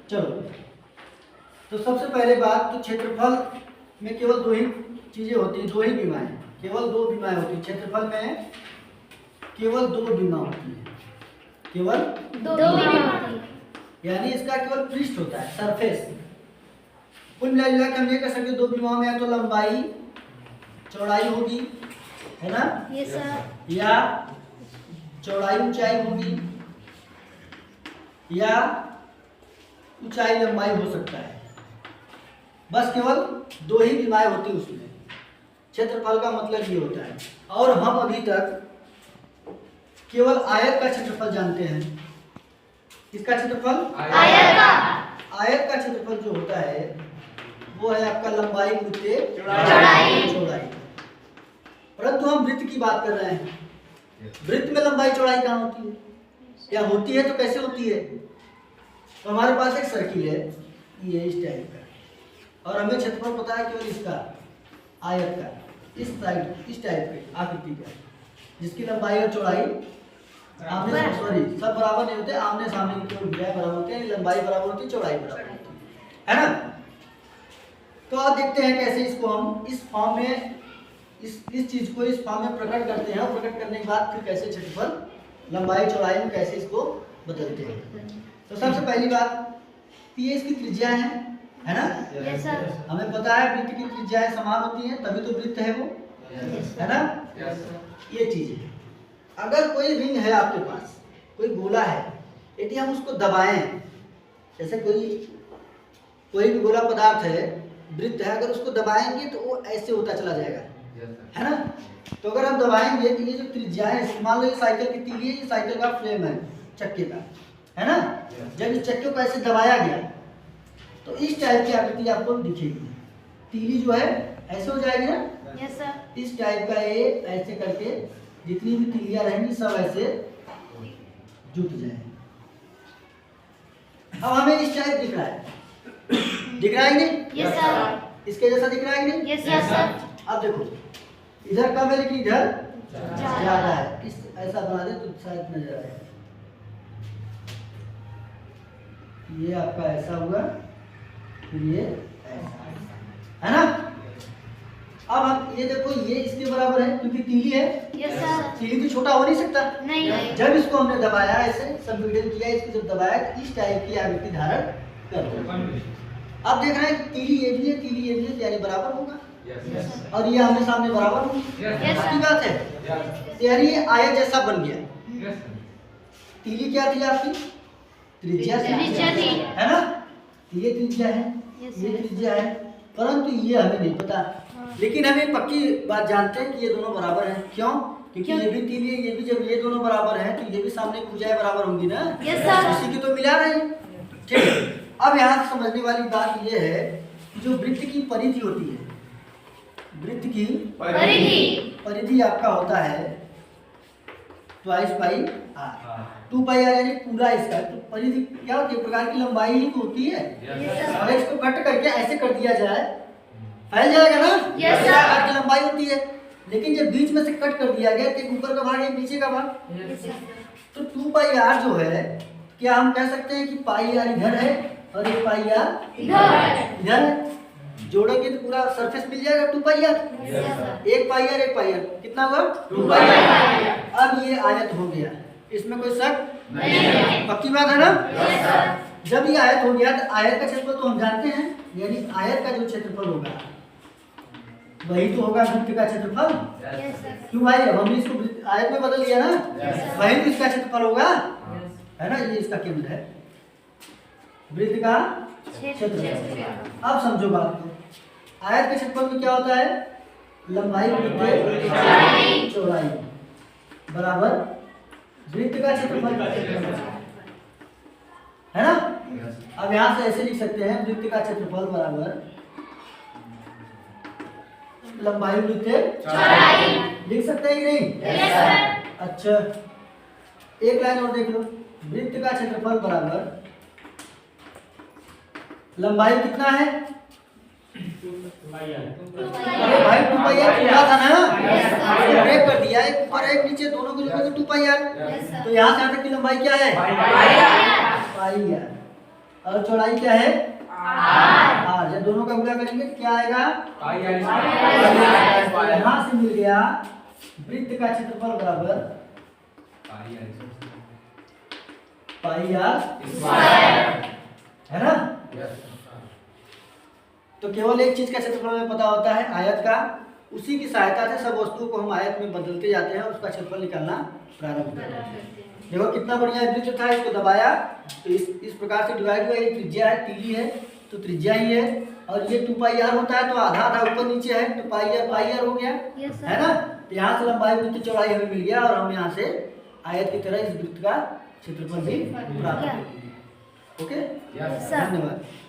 चलो, तो सबसे पहले बात, तो क्षेत्रफल में केवल दो ही चीजें होती हैं, दो ही विमाएं, केवल दो विमाएं होती हैं क्षेत्रफल में, केवल दो विमा होती है, केवल दो विमा, यानी इसका केवल पृष्ठ होता है, सरफेस। कुल मिला के हम ये कह सकते हैं दो विमाओं में या तो लंबाई चौड़ाई होगी, है ना, यस सर, या चौड़ाई ऊंचाई होगी, या ऊंचाई लंबाई हो सकता है। बस केवल दो ही विमाएं होती उसमें। क्षेत्रफल का मतलब ये होता है। और हम अभी तक केवल आयत का क्षेत्रफल जानते हैं। किसका क्षेत्रफल? आयत का। आयत का क्षेत्रफल जो होता है वो है आपका लंबाई गुणित चौड़ाई। परंतु हम वृत्त की बात कर रहे हैं। वृत्त में लंबाई चौड़ाई कहाँ होती है? क्या होती है तो कैसे होती है? तो हमारे पास एक सर्किल है, ये इस टाइप का, और हमें क्षेत्रफल पता है केवल इसका, आयत का, इस साइड, इस टाइप के आकृति का, जिसकी लंबाई और चौड़ाई आमने सब बराबर नहीं होते, आमने सामने की केवल भुजाएं बराबर होती है, लंबाई बराबर होती है, चौड़ाई बराबर होती है ना। तो आप देखते हैं कैसे इसको हम इस फॉर्म में, इस चीज को इस फॉर्म में प्रकट करते हैं, और प्रकट करने के बाद फिर कैसे क्षेत्रफल लंबाई चौड़ाई में कैसे इसको बदलते हैं। तो सबसे पहली बात, ये इसकी त्रिज्या है ना। यस सर, हमें पता है वृत्त की त्रिज्याएं समान होती हैं, तभी तो वृत्त है वो, है ना। ये चीज है। अगर कोई रिंग है आपके पास, कोई गोला है, यदि हम उसको दबाएं, जैसे कोई भी गोला पदार्थ है, वृत्त है, अगर उसको दबाएंगे तो वो ऐसे होता चला जाएगा, है ना। तो अगर हम दबाएंगे तो ये जो त्रिज्या है, मान लो ये साइकिल की तीली है, ये साइकिल का फ्रेम है चक्के का, है ना। जब इस चक्के को ऐसे दबाया गया तो इस टाइप की आकृति आपको दिखेगी। तीली जो है ऐसे हो जाएगी ना, यस सर, इस टाइप का ये ऐसे करके जितनी भी तीलियां रहेंगी सब ऐसे जुट जाएंगे। अब हमें इस टाइप दिख रहा है, दिख रहा है नहीं? यस सर, इसके जैसा दिख रहा है नहीं? Yes sir. अब देखो, इधर कम है लेकिन इधर ज्यादा है, इस ऐसा बना दे तो शायद नजर आए। ये आपका ऐसा हुआ, फिर ये ऐसा, है ना। अब हम ये देखो, ये इसके बराबर है क्योंकि तीली है। यस सर, तीली तो छोटा हो नहीं सकता। नहीं। जब इसको हमने दबाया, ऐसे संपीड़न किया, इसको जब दबाया तो इस टाइप की आकृति धारण कर दी। अब देख रहे हैं कि तीली ये भी है, तीली ये भी है, यानी बराबर होगा, और ये आमने सामने बराबर होगा। इसकी बात है, यानी ये आयत जैसा बन गया। तीली क्या थी आपकी? त्रिज्या थी, है ना। ये त्रिज्या है, ये त्रिज्या है, परंतु ये हमें नहीं पता। लेकिन हमें पक्की बात जानते हैं कि ये दोनों बराबर हैं। क्यों? क्योंकि ये भी तीली है, ये भी, जब ये दोनों बराबर हैं तो ये भी सामने की भुजाएं बराबर होंगी ना। इसी की तो मिला रहे हैं, ठीक है। अब यहाँ से समझने वाली बात ये है कि जो वृत्त की परिधि होती है, वृत्त की परिधि आपका होता है twice pi r, 2 pi r, यानी पूरा इसका। तो परिधि क्या होती है? प्रकार की लंबाई ही तो होती है। अगर इसको कट करके ऐसे कर दिया जाए, फैल जाएगा ना, प्रकार की लंबाई होती है। लेकिन जब बीच में से कट कर दिया गया तो ऊपर का भाग है, नीचे का भाग, तो 2 पाई आर जो है, क्या हम कह सकते हैं कि पाई आर इधर है और एक पाई आर इधर है? जोड़ेंगे तो पूरा सरफेस मिल जाएगा 2 पाई आर। एक पाई आर, एक पाई आर, कितना हुआ? 2 पाई आर। अब ये आयत हो गया, इसमें कोई शक नहीं, पक्की बात है ना। जब ये आयत हो गया तो आयत का क्षेत्रफल तो हम जानते हैं, यानी आयत का जो क्षेत्रफल होगा वही तो होगा वृत्त का क्षेत्रफल। क्यों भाई? अब हमने इसको आयत में बदल दिया ना, वही तो इसका क्षेत्रफल होगा, है ना। ये इसका केंद्र है, वृत्त का क्षेत्रफल। अब समझो बात को, आयत के क्षेत्रफल में क्या होता है? लंबाई गुणित चौड़ाई बराबर वृत्त का क्षेत्रफल, है ना। अब यहाँ से ऐसे लिख सकते हैं, वृत्त का क्षेत्रफल बराबर लंबाई गुणित चौड़ाई। लिख सकते हैं कि नहीं? अच्छा, एक लाइन और देख लो, वृत्त का क्षेत्रफल बराबर लंबाई कितना है? अरे भाई 2 पाई आर पूरा था ना, ब्रेक कर दिया, एक ऊपर एक नीचे, दोनों को जोड़ेंगे 2 पाई आर। तो यहाँ से यहाँ तक की लंबाई क्या है? पाई आर। और चौड़ाई क्या है आर। जब दोनों का गुणा करेंगे तो क्या आएगा यहाँ से मिल गया वृत्त का क्षेत्रफल बराबर पाई आर है ना। तो केवल एक चीज का क्षेत्रफल हमें पता होता है आयत का, उसी की सहायता से सब वस्तुओं को हम आयत में बदलते जाते हैं, उसका क्षेत्रफल निकालना प्रारंभ करते हैं। देखो कितना बढ़िया वृत्त था, इसको दबाया तो इस प्रकार से डिवाइड हुआ। ये त्रिज्या है, तीली है तो त्रिज्या ही है, और ये 2 पाई आर होता है तो आधा आधा ऊपर नीचे है तो पाई आर हो गया है ना। तो यहाँ से लंबाई वृत्त चौड़ाई हमें मिल गया और हम यहाँ से आयत की तरह इस वृत्त का क्षेत्रफल भी प्राप्त कर लिया। ओके, धन्यवाद।